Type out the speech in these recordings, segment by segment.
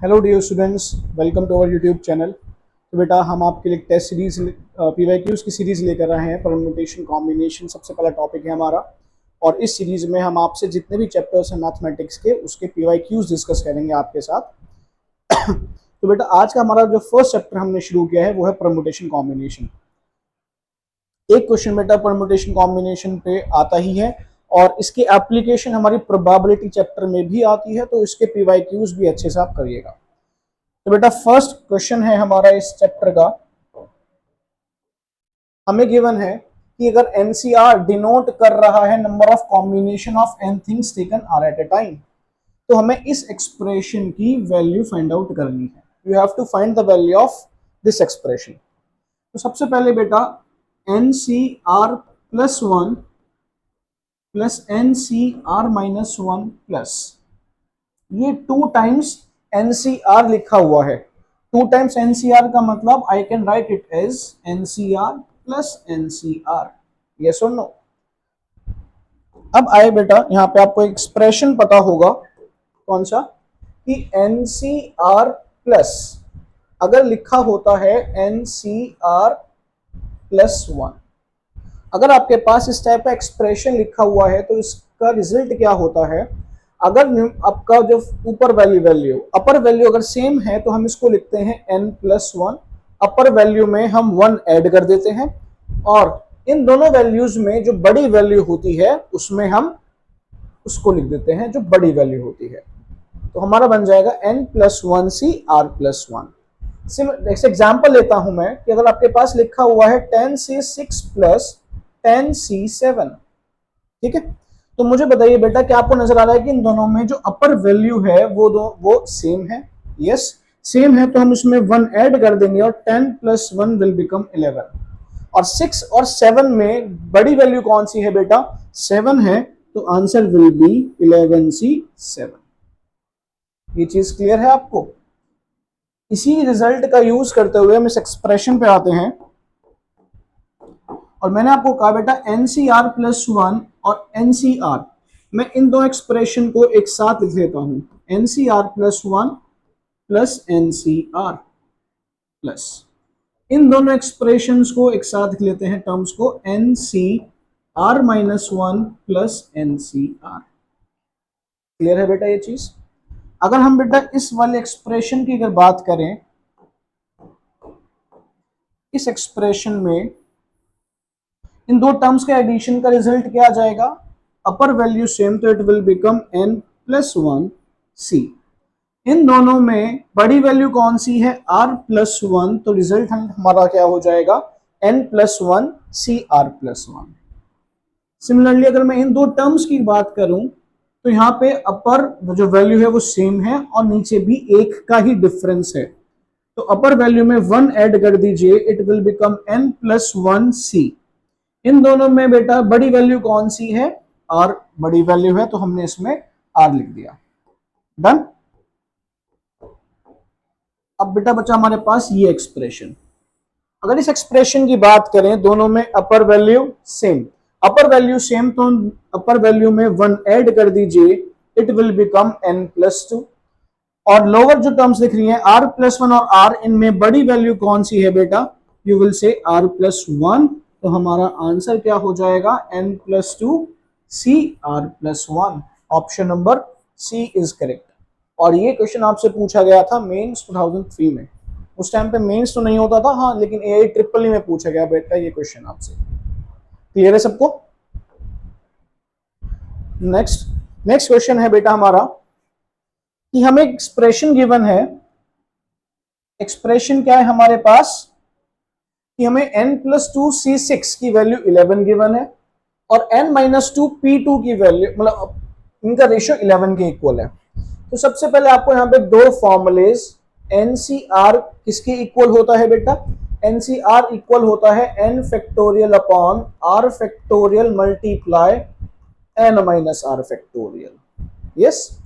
Hello dear students, welcome to our YouTube channel. तो बेटा हम आपके लिए टेस्ट सीरीज पीवाईक्यूज की सीरीज लेकर आए हैं। परम्यूटेशन कॉम्बिनेशन सबसे पहला टॉपिक है हमारा, और इस सीरीज में हम आपसे जितने भी चैप्टर्स हैं मैथमेटिक्स के उसके पीवाईक्यूज डिस्कस करेंगे आपके साथ। तो बेटा आज का हमारा जो फर्स्ट चैप्टर हमने शुरू किया है वो है परम्यूटेशन कॉम्बिनेशन। एक क्वेश्चन बेटा परम्यूटेशन कॉम्बिनेशन पे आता ही है, और इसकी एप्लीकेशन हमारी प्रोबेबिलिटी चैप्टर में भी आती है, तो इसके पीवाईक्यूज भी अच्छे से आप करिएगा। तो बेटा फर्स्ट क्वेश्चन है हमारा इस चैप्टर का, हमें गिवन है कि अगर एनसीआर डिनोट कर रहा है number of combination of N things taken R at a time, तो हमें इस एक्सप्रेशन की वैल्यू फाइंड आउट करनी है। You have to find the value of this expression. तो सबसे पहले बेटा N C R plus one plus N C R minus one plus, ये 2 टाइम्स एनसीआर लिखा हुआ है। 2 टाइम्स एनसीआर का मतलब I can write it as N C R plus N C R. Yes और नो? अब आए बेटा, यहां पे आपको एक्सप्रेशन पता होगा कौन सा, कि एनसीआर प्लस अगर लिखा होता है एनसीआर प्लस वन, अगर आपके पास इस टाइप का एक्सप्रेशन लिखा हुआ है तो इसका रिजल्ट क्या होता है। अगर आपका जो ऊपर वैल्यू अपर वैल्यू अगर सेम है तो हम इसको लिखते हैं n प्लस वन, अपर वैल्यू में हम 1 ऐड कर देते हैं, और इन दोनों वैल्यूज में जो बड़ी वैल्यू होती है उसमें हम उसको लिख देते हैं जो बड़ी वैल्यू होती है। तो हमारा बन जाएगा n plus one C R plus one. Example लेता हूं मैं कि अगर आपके पास लिखा हुआ है 10c6 प्लस 10c7, ठीक है, तो मुझे बताइए बेटा क्या आपको नजर आ रहा है कि इन दोनों में जो अपर वैल्यू है वो सेम है? यस, सेम है, तो हम उसमें 1 ऐड कर देंगे और 10 प्लस 1 विल बिकम 11। और 6 और 7 में बड़ी वैल्यू कौन सी है बेटा? 7 है, तो आंसर विल बी 11c7। ये चीज क्लियर है आपको? इसी रिजल्ट का यूज करते हुए हम इस एक्सप्रेशन पे आते हैं, और मैंने आपको कहा बेटा एनसीआर प्लस वन और एनसीआर, मैं इन दो एक्सप्रेशन को एक साथ लिख लेता हूं, NCR plus one plus NCR plus, इन दोनों एक्सप्रेशंस को एक साथ लिख लेते हैं टर्म्स को, NCR minus one plus NCR. Clear है बेटा ये चीज? अगर हम बेटा इस वाले एक्सप्रेशन की अगर बात करें, इस एक्सप्रेशन में इन दो टर्म्स के एडिशन का रिजल्ट क्या आ जाएगा? अपर वैल्यू सेम, तो it will become n plus one C. इन दोनों में बड़ी वैल्यू कौन सी है? r प्लस वन, तो रिजल्ट हमारा क्या हो जाएगा? n plus one C R plus one. Similarly अगर मैं इन दो टर्म्स की बात करूं तो यहाँ पे अपर जो वैल्यू है वो सेम है और नीचे भी एक का ही डिफरेंस है, तो अपर वैल्यू में 1 ऐड कर दीजिए, it will become n plus one C. इन दोनों में बेटा बड़ी वैल्यू कौन सी है? r बड़ी वैल्यू है, तो हमने इसमें r लिख दिया। डन। अब बेटा बचा हमारे पास ये एक्सप्रेशन। अगर इस एक्सप्रेशन की बात करें, दोनों में upper value same, upper value same, तो अपर वैल्यू में 1 ऐड कर दीजिए, it will become n plus two. और लोअर जो टर्म्स दिख रही है r प्लस वन और r, इनमें बड़ी वैल्यू कौन सी है बेटा? You will say r plus one, तो हमारा आंसर क्या हो जाएगा? n plus two C R plus one. Option number C is correct. और ये क्वेश्चन आपसे पूछा गया था मेंस 2003 में। उस टाइम पे मेंस तो नहीं होता था, हाँ, लेकिन एआई ट्रिपल ई में पूछा गया बेटा ये क्वेश्चन आपसे। क्लियर है सबको? नेक्स्ट नेक्स्ट क्वेश्चन है बेटा हमारा कि हमें एक्सप्रेशन गिवन है। एक्सप्रेशन क्या है हमारे पास कि हमें n plus two C six की वैल्यू 11 गिवन है, और n minus two P two की वैल्यू, मतलब इनका रेशियो 11 के इक्वल है। तो सबसे पहले आपको यहाँ पे दो फॉर्मुलेज, एनसीआर किसके इक्वल होता है बेटा? एनसीआर इक्वल होता है n factorial upon r factorial multiply n minus r factorial. Yes,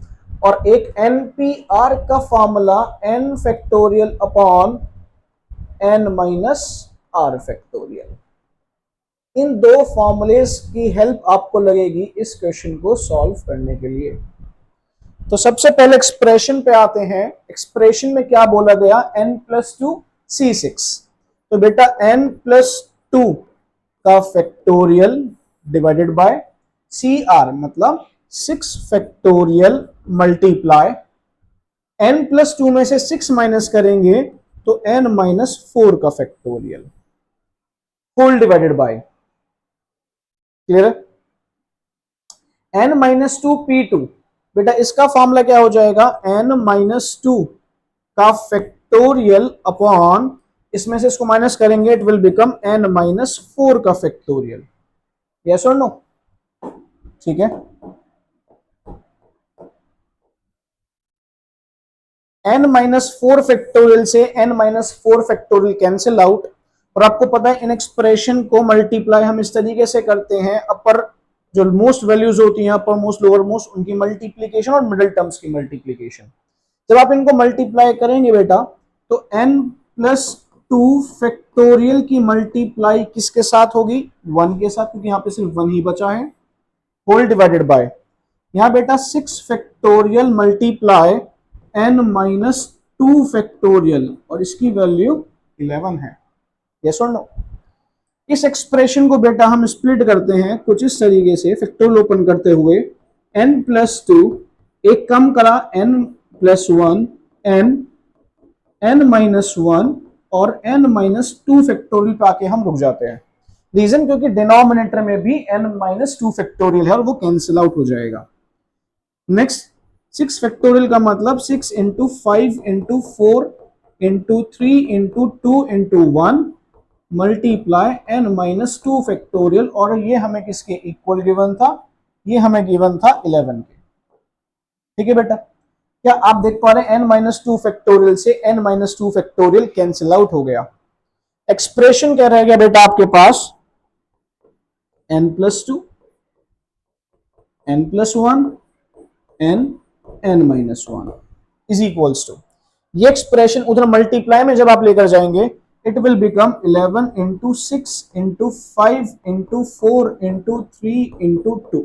और एक npr का formula n factorial upon n minus r factorial. इन दो फॉर्मूलेस की हेल्प आपको लगेगी इस क्वेश्चन को सॉल्व करने के लिए। तो सबसे पहले एक्सप्रेशन पे आते हैं। एक्सप्रेशन में क्या बोला गया, n+2 C6। तो बेटा n+2 का फैक्टोरियल डिवाइडेड बाय CR, मतलब 6 फैक्टोरियल मल्टीप्लाई n+2 में से 6 माइनस करेंगे तो n-4 का factorial whole divided by, clear है, n-2 P2। बेटा इसका फॉर्मूला क्या हो जाएगा, n-2 का फैक्टोरियल अपॉन, इसमें से इसको माइनस करेंगे इट विल बिकम n-4 का फैक्टोरियल। यस और नो, ठीक है। n-4 फैक्टोरियल से n-4 फैक्टोरियल कैंसिल आउट, और आपको पता है इन एक्सप्रेशन को मल्टीप्लाई हम इस तरीके से करते हैं, अपर जो मोस्ट वैल्यूज होती हैं, अपर मोस्ट लोअर मोस्ट, उनकी मल्टीप्लीकेशन और मिडिल टर्म्स की मल्टीप्लीकेशन। जब आप इनको मल्टीप्लाई करेंगे बेटा तो n+2 फैक्टोरियल की मल्टीप्लाई किसके साथ होगी, 1 के साथ, क्योंकि यहां पे सिर्फ 1 ही बचा है, होल डिवाइडेड बाय, यहां बेटा 6 फैक्टोरियल मल्टीप्लाई n-2 फैक्टोरियल, और इसकी वैल्यू 11 है। यस और नो। इस एक्सप्रेशन को बेटा हम स्प्लिट करते हैं कुछ इस तरीके से, फैक्टोरियल ओपन करते हुए n+2, एक कम करा n+1, n-1 और n-2 फैक्टोरियल पे आके हम रुक जाते हैं। रीजन क्योंकि डिनोमिनेटर में भी n-2 फैक्टोरियल है और वो कैंसिल आउट हो जाएगा। नेक्स्ट 6 फैक्टोरियल का मतलब 6 into 5 into 4 into 3 into 2 into 1 multiply n-2 factorial, और ये हमें किसके इक्वल गिवन था, ये हमें गिवन था 11 के। ठीक है बेटा, क्या आप देख पा रहे हैं n-2 फैक्टोरियल से n-2 फैक्टोरियल कैंसिल आउट हो गया। एक्सप्रेशन क्या रह गया बेटा आपके पास, n+2 n+1 n-1 is equals to, ये एक्सप्रेशन उधर मल्टीप्लाई में जब आप लेकर जाएंगे it will become 11 into 6 into 5 into 4 into 3 into 2।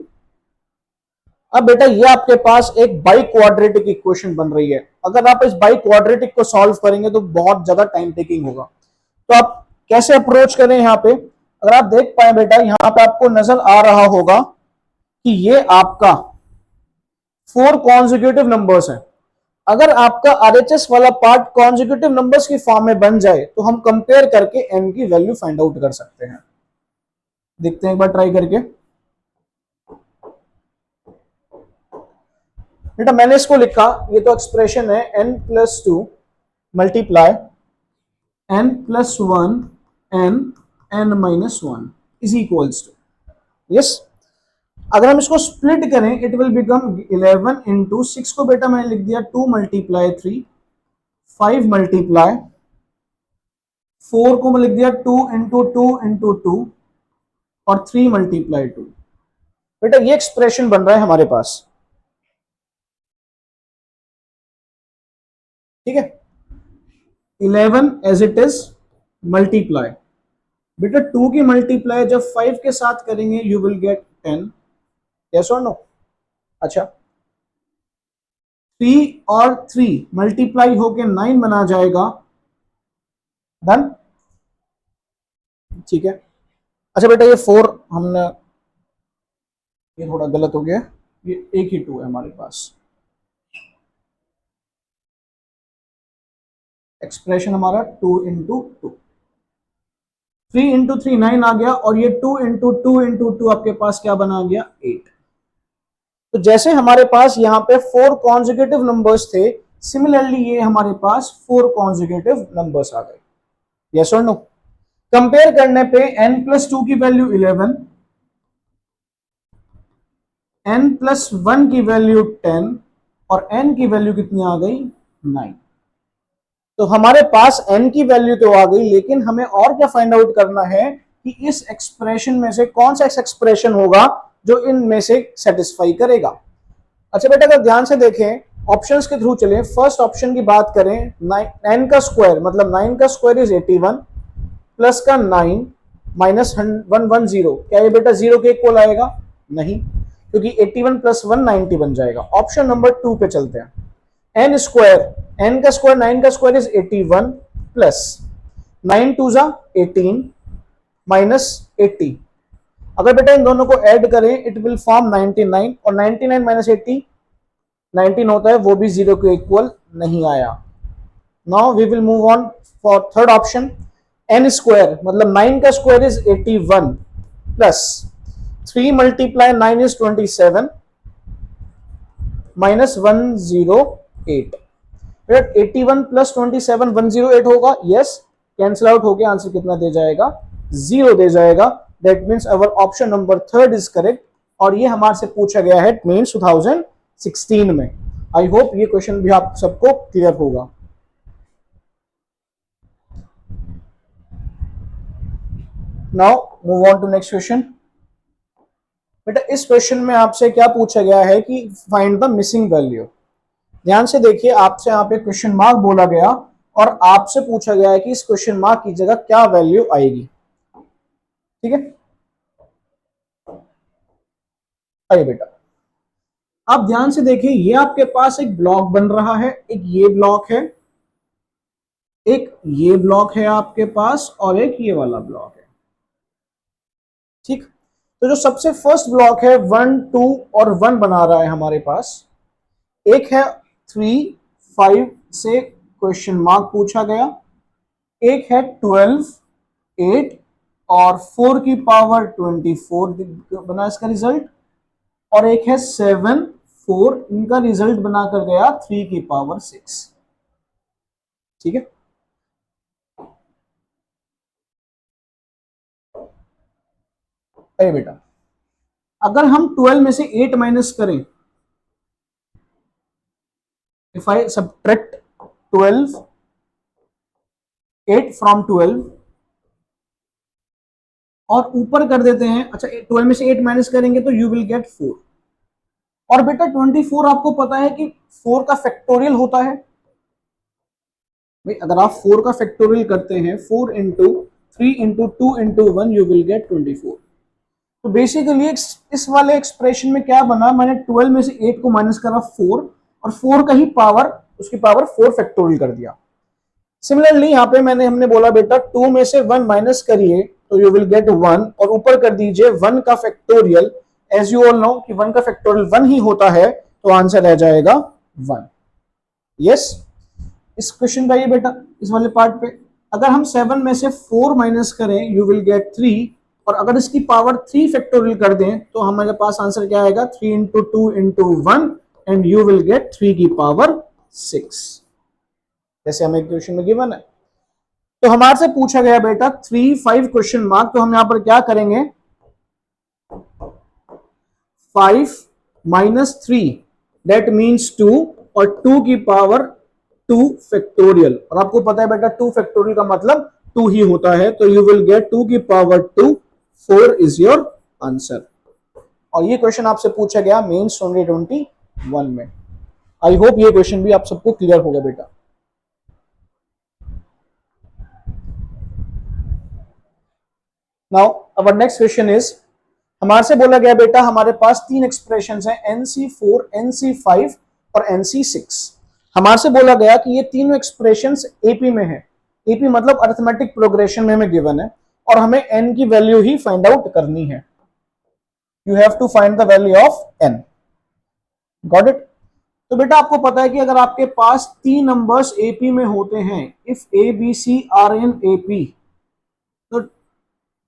अब बेटा ये आपके पास एक बाई क्वाड्रेटिक इक्वेशन बन रही है। अगर आप इस बाई क्वाड्रेटिक को सॉल्व करेंगे तो बहुत ज्यादा टाइम टेकिंग होगा, तो आप कैसे अप्रोच करें। यहां पे अगर आप देख पाए बेटा, यहां पे आपको नजर आ रहा होगा कि ये आपका 4 कॉन्जिक्यूटिव नंबर्स है। अगर आपका आरएचएस वाला पार्ट कॉन्जिक्यूटिव नंबर्स की फॉर्म में बन जाए तो हम कंपेयर करके एन की वैल्यू फाइंड आउट कर सकते हैं। देखते हैं एक बार ट्राई करके। बेटा मैंने इसको लिखा, ये तो एक्सप्रेशन है n+2 multiply n+1 n-1 is equals to, yes. अगर हम इसको स्प्लिट करें इट विल बिकम 11 इंटू 6 को बेटा मैंने लिख दिया 2 मल्टीप्लाई 3, 5 मल्टीप्लाई 4 को मैं लिख दिया 2 इंटू 2 इंटू 2 और 3 मल्टीप्लाई 2। बेटा ये एक्सप्रेशन बन रहा है हमारे पास, ठीक है। 11 एज इट इज मल्टीप्लाई, बेटा 2 की मल्टीप्लाई जब 5 के साथ करेंगे यू विल गेट 10, यस और नो। अच्छा 3 और 3 मल्टीप्लाई होके 9 बना जाएगा, डन, ठीक है। अच्छा बेटा ये 4 हमने, ये थोड़ा गलत हो गया, ये एक ही 2 है हमारे पास। एक्सप्रेशन हमारा 2 इंटू 2, 3 इंटू 3 9 आ गया, और ये 2 इंटू 2 इंटू 2 आपके पास क्या बना गया 8। तो जैसे हमारे पास यहाँ पे 4 कॉन्जिक्यूटिव नंबर्स थे, सिमिलरली ये हमारे पास 4 कॉन्जिक्यूटिव नंबर्स आ गए, यस और नो। कंपेयर करने पे n+2 की वैल्यू 11, n+1 की वैल्यू 10 और n की वैल्यू कितनी आ गई 9। तो हमारे पास n की वैल्यू तो आ गई, लेकिन हमें और क्या फाइंड आउट करना है कि इस एक्सप्रेशन में से कौन सा एक्सप्रेशन होगा जो इनमें से सेटिस्फाई करेगा। अच्छा बेटा अगर ध्यान से देखें ऑप्शंस के थ्रू चलें, फर्स्ट ऑप्शन की बात करें, 9 का स्क्वायर मतलब 9 का स्क्वायर इज 81 प्लस का 9 माइनस 110, क्या ये बेटा 0 के इक्वल आएगा, नहीं। क्योंकि 81 प्लस 1 90 बन जाएगा। ऑप्शन नंबर 2 पे चलते हैं। एन स्क्वायर, एन का स्क्वायर 9 का स्क्वायर इज 81 प्लस 9 टू जा 18 माइनस 80। अगर बेटा इन दोनों को ऐड करें इट विल फॉर्म 99 और 99 माइनस 80 19 होता है, वो भी 0 के इक्वल नहीं आया। Now we will move on for third option. N square मतलब 9 का square is 81 plus 3 multiply 9 is 27 minus 108। 81 plus 27 108 होगा। यस, कैंसिल आउट हो गया। आंसर कितना दे जाएगा? 0 दे जाएगा। That means our option number third is correct. और ये हमारे से पूछा गया है मीन्स 2016 में। आई होप ये क्वेश्चन भी आप सबको क्लियर होगा। Now move on to next question. बेटा इस क्वेश्चन में आपसे क्या पूछा गया है कि फाइंड द मिसिंग वैल्यू। ध्यान से देखिए, आपसे यहाँ पे क्वेश्चन मार्क बोला गया और आपसे पूछा गया है कि इस क्वेश्चन मार्क की जगह क्या वैल्यू आएगी। ठीक है, आइए बेटा आप ध्यान से देखिए, ये आपके पास एक ब्लॉक बन रहा है, एक ये ब्लॉक है, एक ये ब्लॉक है आपके पास और एक ये वाला ब्लॉक है। ठीक, तो जो सबसे फर्स्ट ब्लॉक है 1 2 और 1 बना रहा है हमारे पास। एक है 3 5 से क्वेश्चन मार्क पूछा गया, एक है 12 8 और 4 की पावर 24 बना इसका रिजल्ट, और एक है 7 4 इनका रिजल्ट बनाकर गया 3 की पावर 6। ठीक है, अरे बेटा अगर हम 12 में से 8 माइनस करें, इफ आई सब्ट्रैक्ट 12 8 फ्रॉम 12 और ऊपर कर देते हैं, अच्छा 12 में से 8 माइनस करेंगे तो यू विल गेट 4। और बेटा 24 आपको पता है कि 4 का फैक्टोरियल होता है। भाई अगर आप 4 का फैक्टोरियल करते हैं 4 into 3 into 2 into 1 you will gate 24। तो बेसिकली इस वाले एक्सप्रेशन में क्या बना, मैंने 12 में से 8 को माइनस करा 4 और 4 का ही पावर, उसकी पावर 4 फैक्टोरियल कर दिया। सिमिलरली यहाँ पे हमने बोला बेटा 2 में से 1 माइनस करिए तो यू विल गेट 1 और ऊपर कर दीजिए 1 का factorial. As you all know कि 1 का फैक्टोरियल 1 ही होता है, तो आंसर रह जाएगा 1। यस, इस क्वेश्चन का ये बेटा इस वाले पार्ट पे अगर हम 7 में से 4 माइनस करें यू विल गेट 3 और अगर इसकी पावर 3 फैक्टोरियल कर दें तो हमारे पास आंसर क्या आएगा 3 into 2 into 1 and you will gate 3 की पावर 6, जैसे हमें क्वेश्चन में गिवन है। तो हमारे से पूछा गया बेटा 3 5 क्वेश्चन मार्क, तो हम यहां पर क्या करेंगे 5 माइनस 3 दैट मीन्स 2 और 2 की पावर 2 फैक्टोरियल, और आपको पता है बेटा 2 फैक्टोरियल का मतलब 2 ही होता है, तो यू विल गेट 2 की पावर 2 4 इज योर आंसर। और ये क्वेश्चन आपसे पूछा गया मेंस 2021 में। आई होप ये क्वेश्चन भी आप सबको क्लियर होगा बेटा। Now our next question is, हमारे से बोला गया बेटा हमारे पास 3 एक्सप्रेशंस हैं NC4 NC5 और NC6। हमारे से बोला गया कि ये तीनों एक्सप्रेशंस एपी में है। एपी मतलब अरिथमेटिक प्रोग्रेशन में हमें गिवन है और हमें n की वैल्यू ही फाइंड आउट करनी है। You have to find the value of n। Got it? तो बेटा आपको पता है कि अगर आपके पास 3 नंबर्स एपी में होते हैं, if a b c are in AP, तो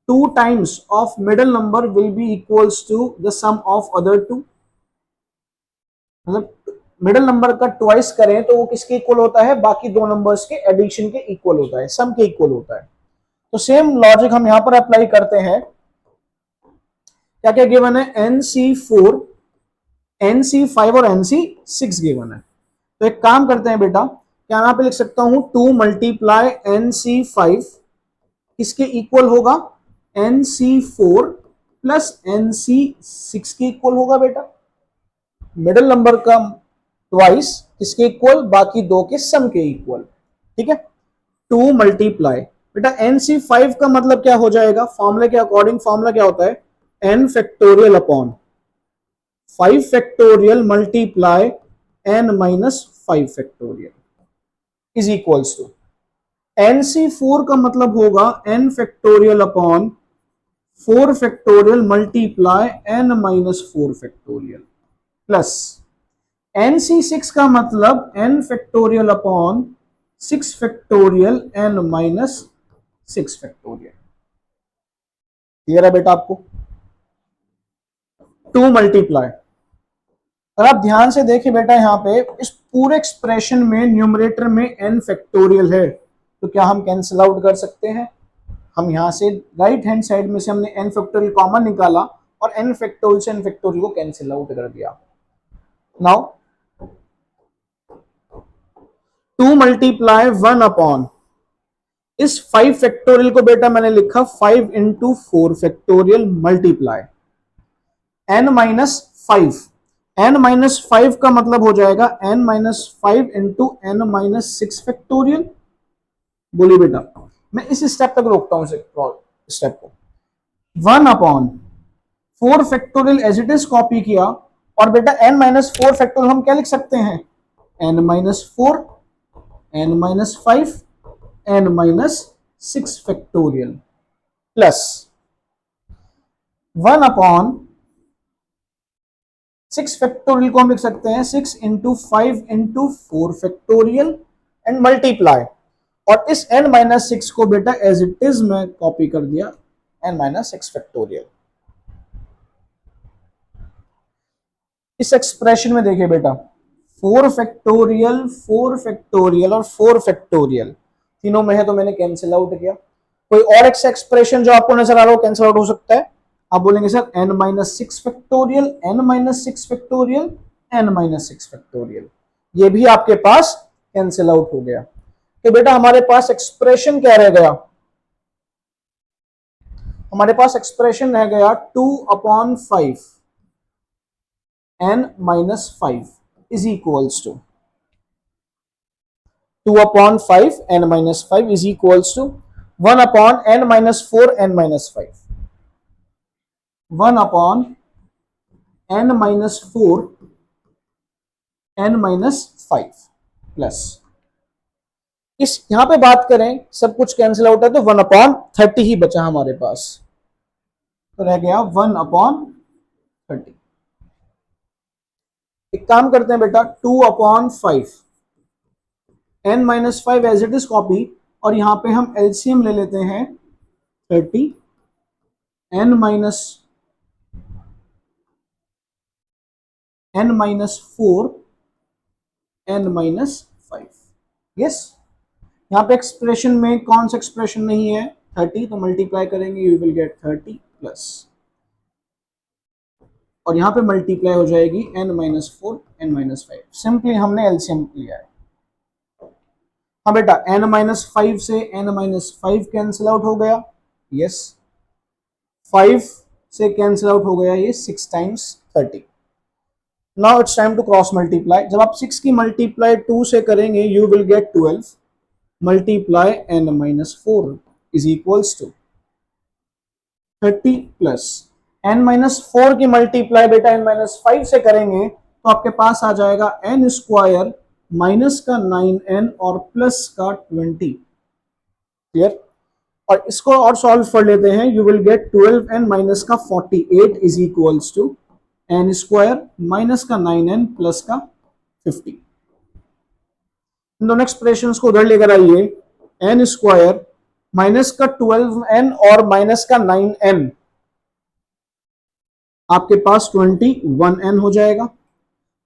2 times of middle number will be equals to the sum of other 2। मतलब मिडिल नंबर का ट्वाइस करें तो वो किसके इक्वल होता है, बाकी 2 नंबर्स के एडिशन के इक्वल होता है, सम के इक्वल होता है। तो सेम लॉजिक हम यहां पर अप्लाई करते हैं। क्या क्या गिवन है, NC4 NC5 और NC6 गिवन है। तो एक काम करते हैं बेटा, क्या यहां पे लिख सकता हूं 2 मल्टीप्लाई NC5 किसके इक्वल होगा, NC4 प्लस NC6 के इक्वल होगा बेटा। मिडिल नंबर का ट्वाइस किसके इक्वल, बाकी 2 के सम के इक्वल। ठीक है, 2 मल्टीप्लाई बेटा NC5 का मतलब क्या हो जाएगा, फॉर्मूला के अकॉर्डिंग फॉर्मूला क्या होता है, n factorial upon 5 factorial multiply n minus 5 factorial is equals to NC4 का मतलब होगा n factorial upon 4 factorial multiply n minus 4 factorial plus NC6 का मतलब n factorial upon 6 factorial n minus 6 factorial. Clear है बेटा आपको? 2 मल्टीप्लाई, और आप ध्यान से देखिए बेटा यहां पे इस पूरे एक्सप्रेशन में न्यूमरेटर में n फैक्टोरियल है, तो क्या हम कैंसिल आउट कर सकते हैं? हम यहां से राइट हैंड साइड में से हमने n फैक्टोरियल कॉमन निकाला और n फैक्टोरियल से n फैक्टोरियल को कैंसिल आउट कर दिया। नाउ 2 मल्टीप्लाई 1 अपॉन इस 5 फैक्टोरियल को बेटा मैंने लिखा 5 into 4 factorial multiply n minus 5। n minus 5 का मतलब हो जाएगा n minus 5 into n minus 6 factorial. बोलिए बेटा, मैं इस स्टेप तक रोकता हूं स्टेप को। 1 upon 4 factorial as it is copy किया, और बेटा n माइनस 4 फैक्टोरियल हम क्या लिख सकते हैं? n minus 4, n minus 5, n minus 6 factorial plus 1 upon 6 factorial को हम लिख सकते हैं 6 into 5 into 4 factorial and multiply, और इस n माइनस 6 को बेटा एज इट इज में कॉपी कर दिया n माइनस 6 फैक्टोरियल। इस एक्सप्रेशन में देखिए बेटा 4 फैक्टोरियल, 4 फैक्टोरियल और 4 फैक्टोरियल तीनों में है, तो मैंने कैंसिल आउट किया। कोई और एक्सप्रेशन जो आपको नजर आ रहा हो कैंसिल आउट हो सकता है? आप बोलेंगे sir n minus 6 factorial, n minus 6 factorial, n minus 6 factorial, ये भी आपके पास कैंसिल आउट हो गया। तो बेटा हमारे पास एक्सप्रेशन क्या रह गया? हमारे पास एक्सप्रेशन रह गया 2 upon 5 n minus 5 is equals to 2 upon 5 n minus 5 is equals to 1 upon n minus 4 n minus 5, 1 upon n minus 4 n minus 5 plus इस यहां पे बात करें सब कुछ कैंसिल आउट है तो 1 अपॉन 30 ही बचा हमारे पास, तो रह गया 1 अपॉन 30। एक काम करते हैं बेटा 2 upon 5 n minus 5 as it is copy, और यहां पे हम एलसीएम ले लेते हैं 30 n minus 4 n minus 5। Yes, यहां पे एक्सप्रेशन में कौन सा एक्सप्रेशन नहीं है? 30, तो मल्टीप्लाई करेंगे यू विल गेट 30 प्लस, और यहां पे मल्टीप्लाई हो जाएगी n minus 4 n minus 5। Simply हमने एलसीएम लिया है। हाँ बेटा n माइनस 5 से n माइनस 5 कैंसिल आउट हो गया, यस 5 से कैंसिल आउट हो गया ये 6 times 30। Now it's time to cross multiply. जब आप 6 की मल्टीप्लाई 2 से करेंगे you will get 12 multiply n minus 4 is equals to 30 plus n minus 4 की मल्टीप्लाई बेटा n माइनस 5 से करेंगे तो आपके पास आ जाएगा n स्क्वायर माइनस का 9n और प्लस का 20। क्लियर? और इसको और सॉल्व कर लेते हैं, you will gate 12n minus का 48 is equals to n square minus का 9n प्लस का 50। इन दोनों एक्सप्रेशंस को उधर लेकर आइए, n स्क्वायर माइनस का 12n और माइनस का 9n आपके पास 21n हो जाएगा,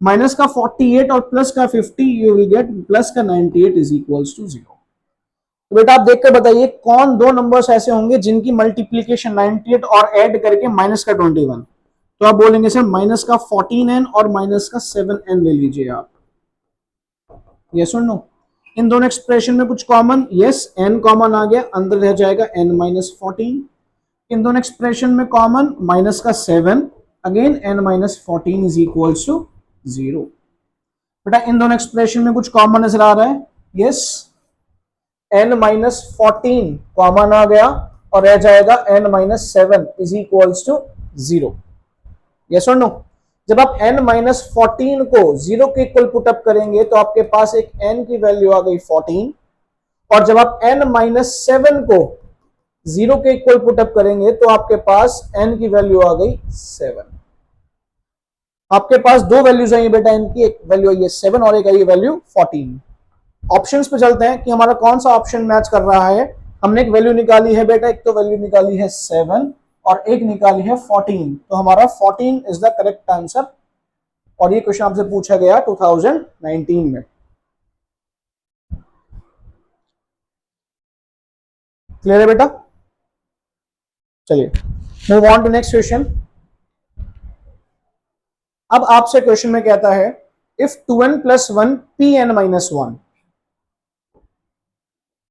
माइनस का 48 और प्लस का 50 यू विल गेट प्लस का 98 इज इक्वल्स टू 0। तो बेटा आप देखकर बताइए कौन दो नंबर्स ऐसे होंगे जिनकी मल्टीप्लीकेशन 98 और ऐड करके माइनस का 21। तो आप बोलेंगे सर माइनस का 14n और माइनस का 7n ले लीजिए आप। यस और नो? इन दोनों एक्सप्रेशन में कुछ कॉमन? यस, n कॉमन आ गया, अंदर रह जाएगा n माइनस 14। इन दोनों एक्सप्रेशन में कॉमन माइनस का 7, again n minus 14 is equals to 0। बेटा इन दोनों एक्सप्रेशन में कुछ कॉमन नजर आ रहा है? यस, n माइनस 14 कॉमन आ गया और रह जाएगा n minus 7 is equals to 0। Yes और नो? जब आप n माइनस 14 को 0 के इक्वल पुटअप करेंगे तो आपके पास एक n की वैल्यू आ गई 14, और जब आप n माइनस 7 को 0 के इक्वल पुटअप करेंगे तो आपके पास n की वैल्यू आ गई 7। आपके पास दो वैल्यूज आई बेटा n की, एक वैल्यू आई है 7 और एक आई है वैल्यू 14। ऑप्शंस पे चलते हैं कि हमारा कौन सा ऑप्शन मैच कर रहा है। हमने एक वैल्यू निकाली है बेटा, एक तो वैल्यू निकाली है 7 और एक निकाली है 14, तो हमारा 14 इज द करेक्ट आंसर। और ये क्वेश्चन आपसे पूछा गया 2019 में। क्लियर है बेटा? चलिए move on to next question. अब आपसे क्वेश्चन में कहता है if 2n plus 1 pn minus 1,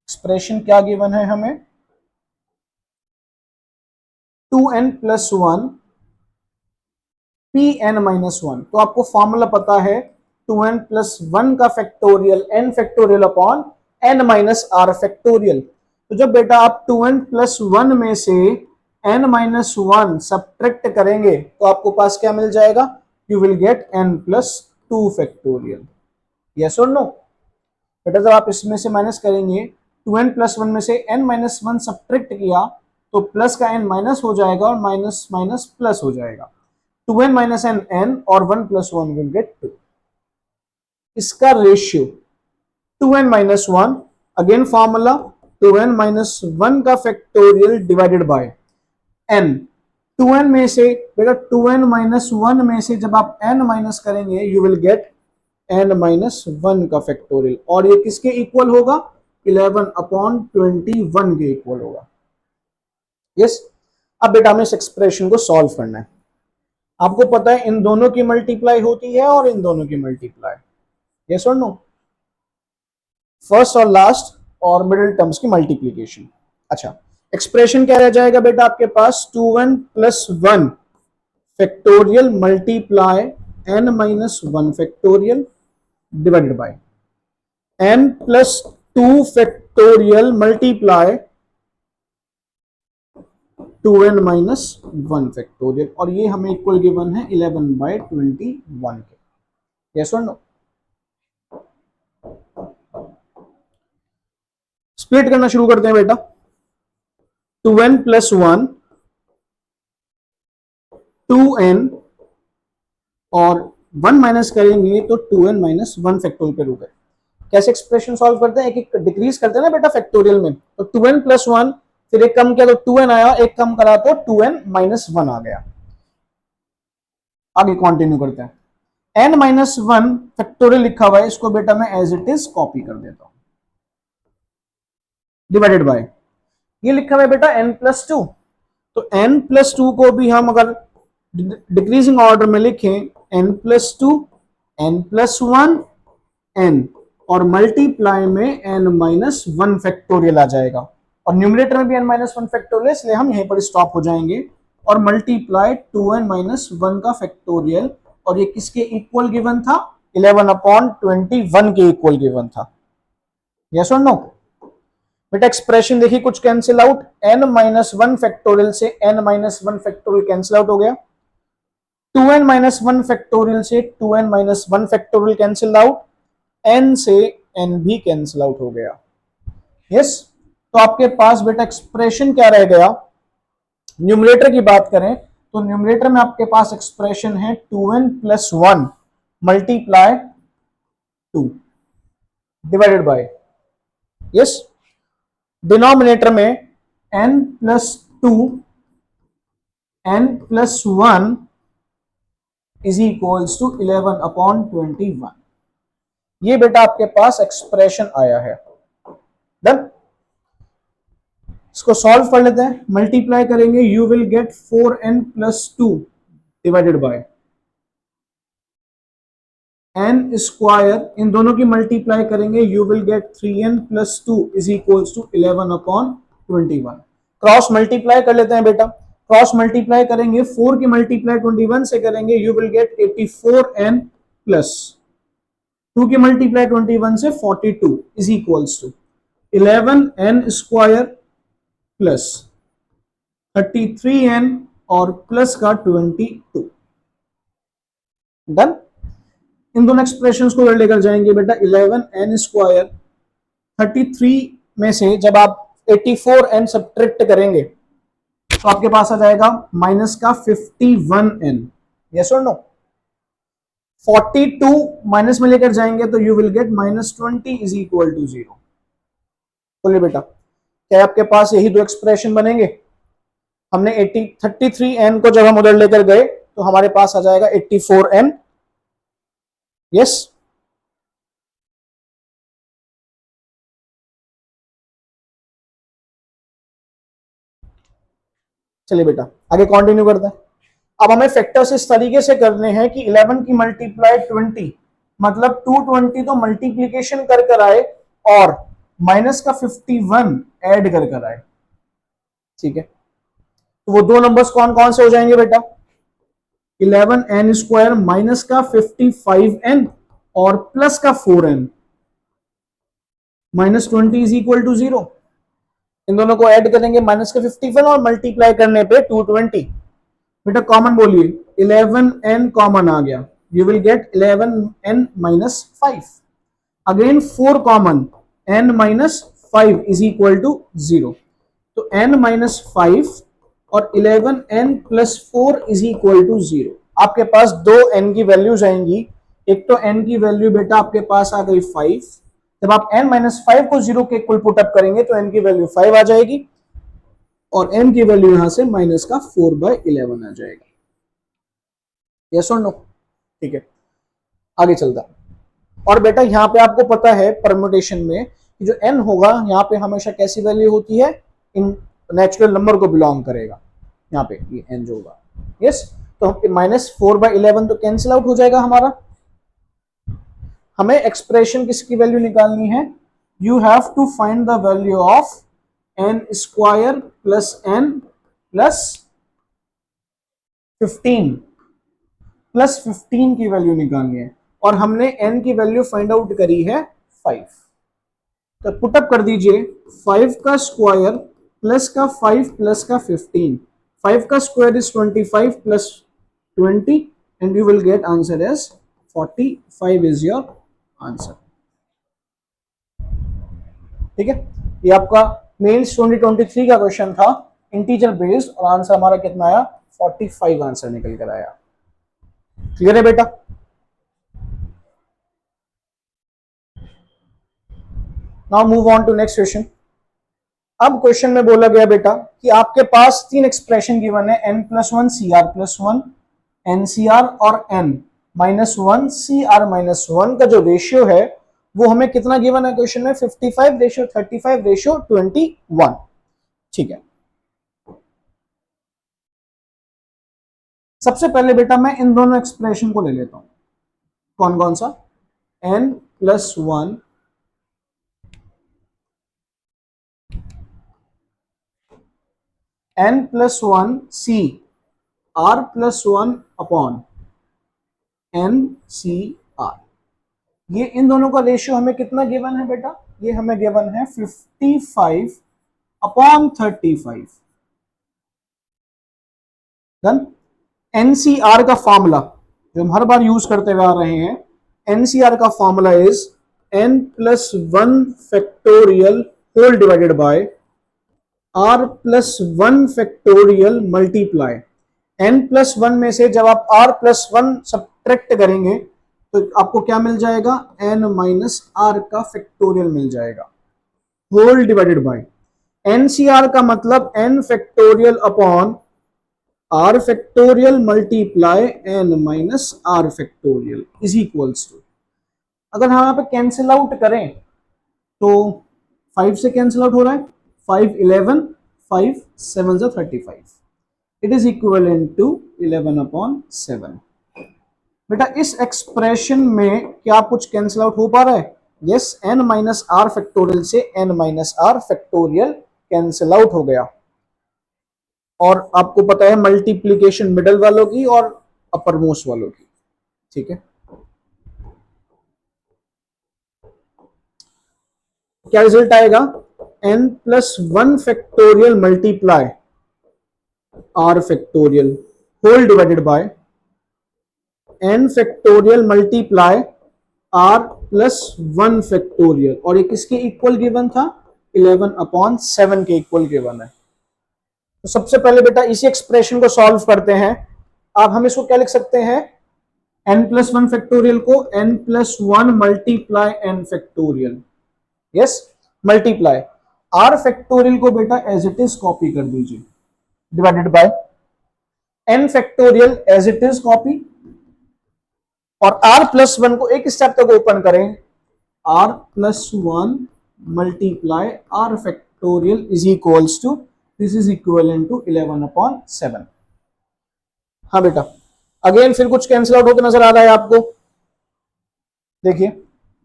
expression क्या गिवन है हमें? 2n प्लस 1 pn माइनस 1, तो आपको फॉर्मूला पता है 2n प्लस 1 का factorial n factorial upon n minus r factorial. तो जब बेटा आप 2n प्लस 1 में से n माइनस 1 सब्ट्रैक्ट करेंगे तो आपको पास क्या मिल जाएगा? You will get n plus 2 factorial. Yes और नो? बेटा जब आप इसमें से माइनस करेंगे 2n प्लस 1 में से n माइनस 1 सब्ट्रैक्ट किया तो प्लस का n माइनस हो जाएगा और माइनस माइनस प्लस हो जाएगा। 2n माइनस n n और 1 प्लस 1 विल गेट 2। इसका ratio 2n minus 1, again formula 2n minus 1 का factorial divided by n। 2n में से बेटा 2n माइनस 1 में से जब आप n माइनस करेंगे you will get n minus 1 का फैक्टोरियल, और ये किसके इक्वल होगा? 11 अपॉन 21 के इक्वल होगा। यस। अब बेटा हमें इस एक्सप्रेशन को सॉल्व करना है। आपको पता है इन दोनों की मल्टीप्लाई होती है और इन दोनों की मल्टीप्लाई। यस और नो? फर्स्ट और लास्ट और मिडिल टर्म्स की मल्टीप्लीकेशन। अच्छा, एक्सप्रेशन क्या रह जाएगा बेटा आपके पास? 2n plus 1 factorial multiply n minus 1 factorial divided by n plus 2 factorial multiply 2n minus 1 factorial, और ये हमें इक्वल गिवन है 11/21 के। यस और नो? स्प्लिट करना शुरू करते हैं बेटा। 2n प्लस 1 2n और 1 माइनस करेंगे तो 2n माइनस 1 फैक्टोरियल पे रुक गए। कैसे एक्सप्रेशन सॉल्व करते हैं? एक एक डिक्रीज करते हैं ना बेटा फैक्टोरियल में। तो 2n प्लस 1, फिर एक कम किया तो 2n आया, एक कम करा तो 2n माइनस 1 आ गया। आगे कंटिन्यू करते हैं। n माइनस 1 फैक्टोरियल लिखा हुआ है, इसको बेटा मैं एज इट इज कॉपी कर देता हूं, डिवाइडेड बाय ये लिखा हुआ है बेटा n प्लस 2। तो n प्लस 2 को भी हम अगर डिक्रीजिंग ऑर्डर में लिखें n plus 2 n plus 1 n और मल्टीप्लाई में n माइनस 1 फैक्टोरियल आ जाएगा, और न्यूमरेटर में भी n माइनस 1 फैक्टोरियल, इसलिए हम यहीं पर स्टॉप हो जाएंगे। और मल्टीप्लाई 2n माइनस 1 का फैक्टोरियल, और ये किसके इक्वल गिवन था? 11/21 के इक्वल गिवन था। यस और नो? बेटा एक्सप्रेशन देखिए कुछ cancel out, n minus 1 factorial से n minus 1 factorial cancel out हो गया, 2n माइनस 1 फैक्टोरियल से 2n minus 1 factorial cancel out, n से n भी कैंसिल आउट हो गया। यस। तो आपके पास बेटा एक्सप्रेशन क्या रह गया? न्यूमरेटर की बात करें तो न्यूमरेटर में आपके पास एक्सप्रेशन है 2n plus 1 multiply 2 divided by, yes, denominator में n plus 2 n plus 1 is equals to 11/21। ये बेटा आपके पास एक्सप्रेशन आया है। डन। इसको सॉल्व कर लेते हैं, मल्टीप्लाई करेंगे, you will get 4n plus 2 divided by n square, इन दोनों की मल्टीप्लाई करेंगे, you will get 3n plus 2 is equals to 11/21। Cross multiply कर लेते हैं बेटा। क्रॉस मल्टीप्लाई करेंगे, 4 की मल्टीप्लाई 21 से करेंगे, you will gate 84n plus 2 की मल्टीप्लाई 21 से 42 is equals to 11n square plus 33n और प्लस का 22। डन। इन दोनों एक्सप्रेशंस को इधर लेकर जाएंगे बेटा। 11n² 33 में से जब आप 84n सब्ट्रैक्ट करेंगे तो आपके पास आ जाएगा माइनस का 51n। यस और नो? 42 माइनस में लेकर जाएंगे तो you will get -20 is equal to 0। बोलिए बेटा, क्या आपके पास यही दो एक्सप्रेशन बनेंगे? हमने 33n को जब हम उधर लेकर गए तो हमारे पास आ जाएगा 84n। यस। चलिए बेटा आगे कंटिन्यू करते हैं। अब हमें फैक्टर्स इस तरीके से करने हैं कि 11 की मल्टीप्लाई 20 मतलब 220 तो मल्टीप्लीकेशन कर कर आए और माइनस का 51 ऐड कर कर आए। ठीक है, तो वो दो नंबर्स कौन कौन से हो जाएंगे बेटा? 11n² माइनस का 55n और प्लस का 4n। -20 is equal to 0। इन दोनों को ऐड करेंगे माइनस का 51 और मल्टीप्लाई करने पे 220। बेटा कॉमन बोलिए, 11n कॉमन आ गया, you will get 11n minus 5। Again 4 common, n minus 5 is equal to 0। तो n माइनस 5 और 11n plus 4 is equal to 0। आपके पास दो n की वैल्यूज आएंगी। एक तो n की वैल्यू बेटा आपके पास आ गई 5। जब आप n माइनस 5 को 0 के इक्वल पुट अप करेंगे तो n की वैल्यू 5 आ जाएगी और n की वैल्यू यहां से माइनस का 4/11 आ जाएगा। यस और नो? ठीक है, आगे चलता। और बेटा यहां पे आपको पता है परम्यूटेशन में कि जो n होगा यहां पे हमेशा कैसी वैल्यू होती है? इन नेचुरल नंबर को बिलोंग करेगा यहाँ पे ये n जो होगा। यस, तो -4/11 तो कैंसिल आउट हो जाएगा हमारा। हमें एक्सप्रेशन किसकी वैल्यू निकालनी है? You have to find the value of n² plus n plus 15 plus 15 की वैल्यू निकालनी है और हमने n की वैल्यू फाइंड आउट करी है 5। तो पुटअप कर दीजिए 5 का स्क्वायर प्लस का 5 प्लस का 15। 5 का square is 25 plus 20 and you will get answer as 45 is your answer. ठीक है, ये आपका मेंस 2023 का क्वेश्चन था, इंटीजर बेस्ड, और आंसर हमारा कितना आया? 45 आंसर निकल कर आया। क्लियर है बेटा? Now move on to next question. अब क्वेश्चन में बोला गया बेटा कि आपके पास तीन एक्सप्रेशन गिवन है, n+1 CR+1 NCR और n-1 CR-1 का जो रेशियो है वो हमें कितना गिवन है क्वेश्चन में? 55:35:21। ठीक है, सबसे पहले बेटा मैं इन दोनों एक्सप्रेशन को ले लेता हूं। कौन कौन सा? n+1 n+1 CR+1 upon NCR। ये इन दोनों का रेशियो हमें कितना गिवन है बेटा? ये हमें गिवन है 55/35। डन। एनसीआर का फॉर्मूला जो हम हर बार यूज करते हुए आ रहे हैं, एनसीआर का formula is n+1 factorial whole divided by r+1 factorial multiply. n+1 में से जब आप r+1 सब्ट्रैक्ट करेंगे तो आपको क्या मिल जाएगा? n-r का फैक्टोरियल मिल जाएगा, होल डिवाइडेड बाय एनसीआर का मतलब n factorial upon r factorial multiply n-r factorial is equals to, अगर हम यहाँ पे कैंसिल आउट करें तो 5 से कैंसिल आउट हो रहा है, 5 11, 5 7 35, इट इज इक्विवेलेंट टू 11/7। बेटा इस एक्सप्रेशन में क्या कुछ कैंसिल आउट हो पा रहा है? यस, n-r फैक्टोरियल से n-r फैक्टोरियल कैंसिल आउट हो गया। और आपको पता है मल्टीप्लीकेशन मिडल वालों की और अपर मोस्ट वालों की। ठीक है, क्या रिजल्ट आएगा? n+1 factorial multiply r factorial whole divided by n factorial multiply r plus 1 factorial, और ये किसके इक्वल गिवन था? 11/7 के इक्वल गिवन है। तो सबसे पहले बेटा इसी एक्सप्रेशन को सॉल्व करते हैं। आप हम इसको क्या लिख सकते हैं? n प्लस 1 फैक्टोरियल को n plus 1 multiply n factorial, yes, multiply r factorial को बेटा एज इट इज कॉपी कर दीजिए, divided by n factorial as it is copy, और r प्लस 1 को एक स्टेप तक ओपन करें, r plus 1 multiply r factorial is equals to, this is equivalent to 11/7। हाँ बेटा, अगेन फिर कुछ कैंसिल आउट होकर नजर आ रहा है आपको? देखिए,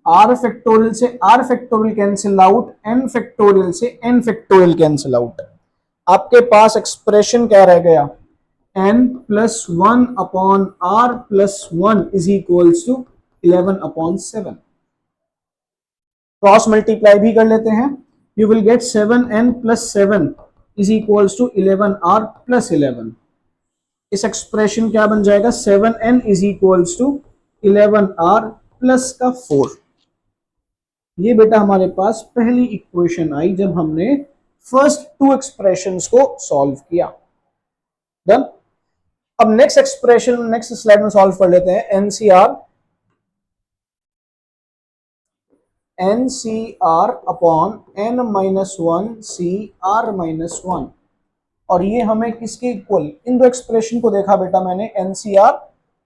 r फैक्टोरियल से r factorial cancel out, n factorial से n फैक्टोरियल कैंसिल आउट। आपके पास एक्सप्रेशन क्या रह गया? n plus 1 upon r plus 1 is equals to 11/7। Cross multiply भी कर लेते हैं, you will get 7n plus 7 is equals to 11r plus 11। इस एक्सप्रेशन क्या बन जाएगा? 7n is equals to 11r plus का 4। ये बेटा हमारे पास पहली इक्वेशन आई जब हमने फर्स्ट टू एक्सप्रेशंस को सॉल्व किया। डन। अब नेक्स्ट एक्सप्रेशन नेक्स्ट स्लाइड में सॉल्व कर लेते हैं। NCR upon n minus 1 CR minus 1, और ये हमें किसके इक्वल? इन दो एक्सप्रेशन को देखा बेटा मैंने, NCR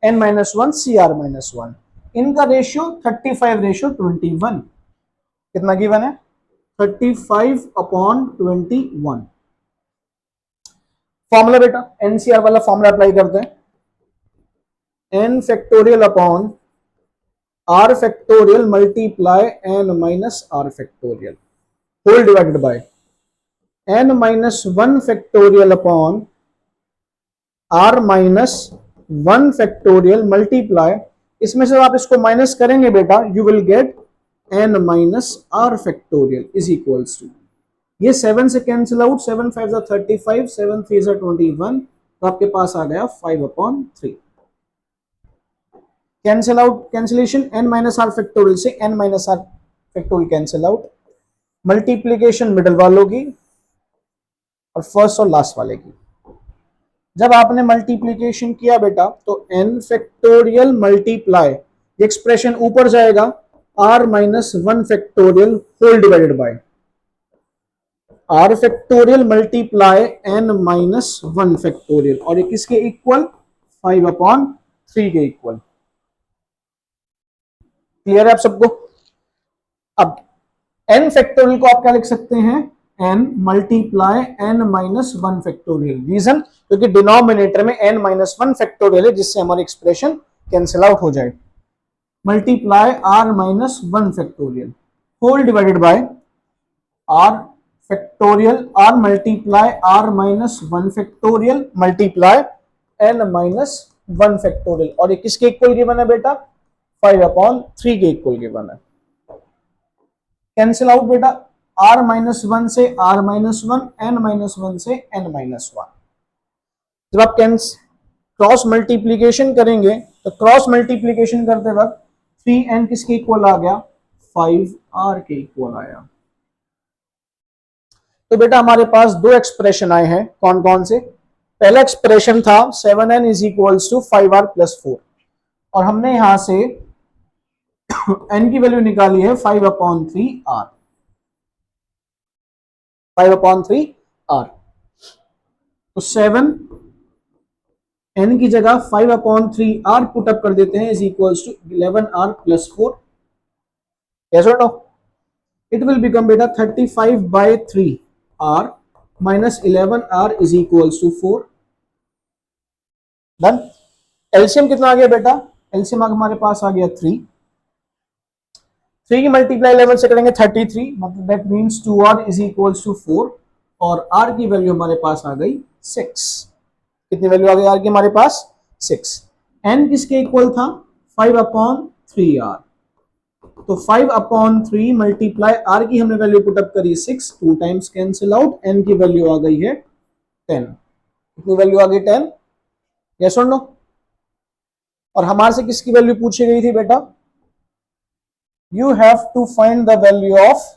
n minus 1 CR minus 1, इनका रेशियो 35:21। कितना गिवन है? 35/21। फॉर्मूला बेटा NCR वाला फॉर्मूला अप्लाई करते हैं, n factorial upon r factorial multiply n minus r factorial whole divided by n minus 1 factorial upon r minus 1 factorial multiply, इसमें से आप इसको माइनस करेंगे बेटा, you will get n minus r factorial is equals to, ये 7 से cancel out, 7 5 35, 7 3 21, तो आपके पास आ गया 5/3। Cancel out, cancellation, n minus r factorial से n minus r factorial cancel out, multiplication middle वालों की और फर्स्ट और लास्ट वाले की। जब आपने मल्टीप्लीकेशन किया बेटा तो n फैक्टोरियल मल्टीप्लाई, ये एक्सप्रेशन ऊपर जाएगा, r minus 1 factorial whole divided by r factorial multiply n minus 1 factorial, और ये किसके इक्वल? 5/3 के इक्वल। क्लियर है आप सबको? अब n फैक्टोरियल को आप क्या लिख सकते हैं? n multiply n minus 1 factorial. Reason, क्योंकि डिनोमिनेटर में n माइनस 1 फैक्टोरियल है, जिससे हमारी एक्सप्रेशन कैंसिल आउट हो जाए। Multiply r minus 1 factorial whole divided by r factorial, r multiply r minus 1 factorial multiply n minus 1 factorial, और ये किसके इक्वल गिवन है बेटा? 5/3 के इक्वल गिवन है। कैंसिल आउट बेटा, r माइनस 1 से r माइनस 1, n माइनस 1 से n माइनस 1। जब आप क्रॉस मल्टीप्लीकेशन करेंगे तो क्रॉस मल्टीप्लीकेशन करते वक्त 3n किसके इक्वल आ गया? 5r के इक्वल आया। तो बेटा हमारे पास दो एक्सप्रेशन आए हैं, कौन कौन से? पहला एक्सप्रेशन था 7n is equals to 5r plus 4, और हमने यहां से n की वैल्यू निकाली है 5/3r, 5/3r। तो 7 n की जगह 5/3r पुट अप कर देते हैं, is equals to 11r plus 4। कैसे नो? इट विल बिकम बेटा 35/3r minus 11r is equals to 4। Done. LCM कितना आ गया बेटा? एलसीएम हमारे पास आ गया 3 की मल्टीप्लाई 11 से करेंगे 33, मतलब that means 2r is equals to 4, और r की वैल्यू हमारे पास आ गई 6। कितनी वैल्यू आ गई r की हमारे पास? 6। n किसके इक्वल था? 5/3r, तो 5/3 मल्टीप्लाई r की हमने वैल्यू पुट अप करी 6, 2 टाइम्स कैंसिल आउट, n की वैल्यू आ गई है 10। कितनी वैल्यू आ गई? 10। यस और नो? और हमारे से किसकी वैल्यू पूछी गई थी बेटा? You have to find the value of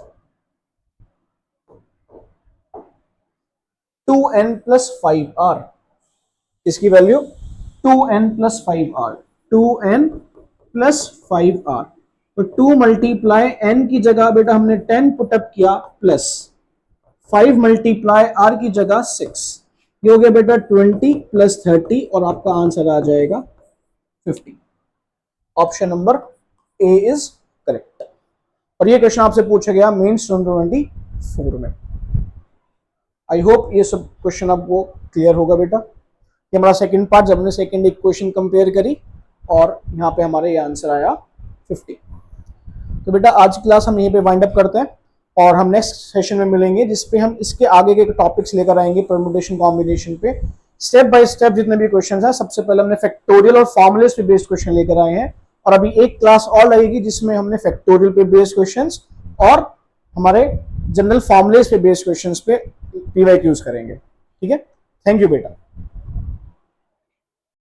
2n+5r। इसकी वैल्यू 2n+5r, 2n+5r। तो 2 मल्टीप्लाई n की जगह बेटा हमने 10 पुटअप किया, प्लस 5 मल्टीप्लाई r की जगह 6। ये हो गया बेटा 20 + 30 और आपका आंसर आ जाएगा 50। Option number A is correct. और ये क्वेश्चन आपसे पूछा गया मेंस 2024 में। आई होप ये सब क्वेश्चन आपको क्लियर होगा बेटा। ये हमारा सेकंड पार्ट, जब हमने सेकंड इक्वेशन कंपेयर करी और यहाँ पे हमारे ये आंसर आया 50। तो बेटा आज की क्लास हम यहीं पे वाइंड अप करते हैं और हम नेक्स्ट सेशन में मिलेंगे, जिसपे हम इसके आगे के टॉपिक्स लेकर आएंगे परम्यूटेशन कॉम्बिनेशन पे। स्टेप बाय स्टेप जितने भी क्वेश्चंस हैं, सबसे पहले हमने फैक्टोरियल और फॉर्मूलेस पे बेस्ड क्वेश्चन लेकर आए हैं, और अभी एक क्लास और लगेगी जिसमें हमने फैक्टोरियल पे बेस्ड क्वेश्चंस और हमारे जनरल फॉर्मूलेस पे बेस्ड क्वेश्चंस पे पीवाईक्यूज करेंगे। ठीक है, थैंक यू बेटा।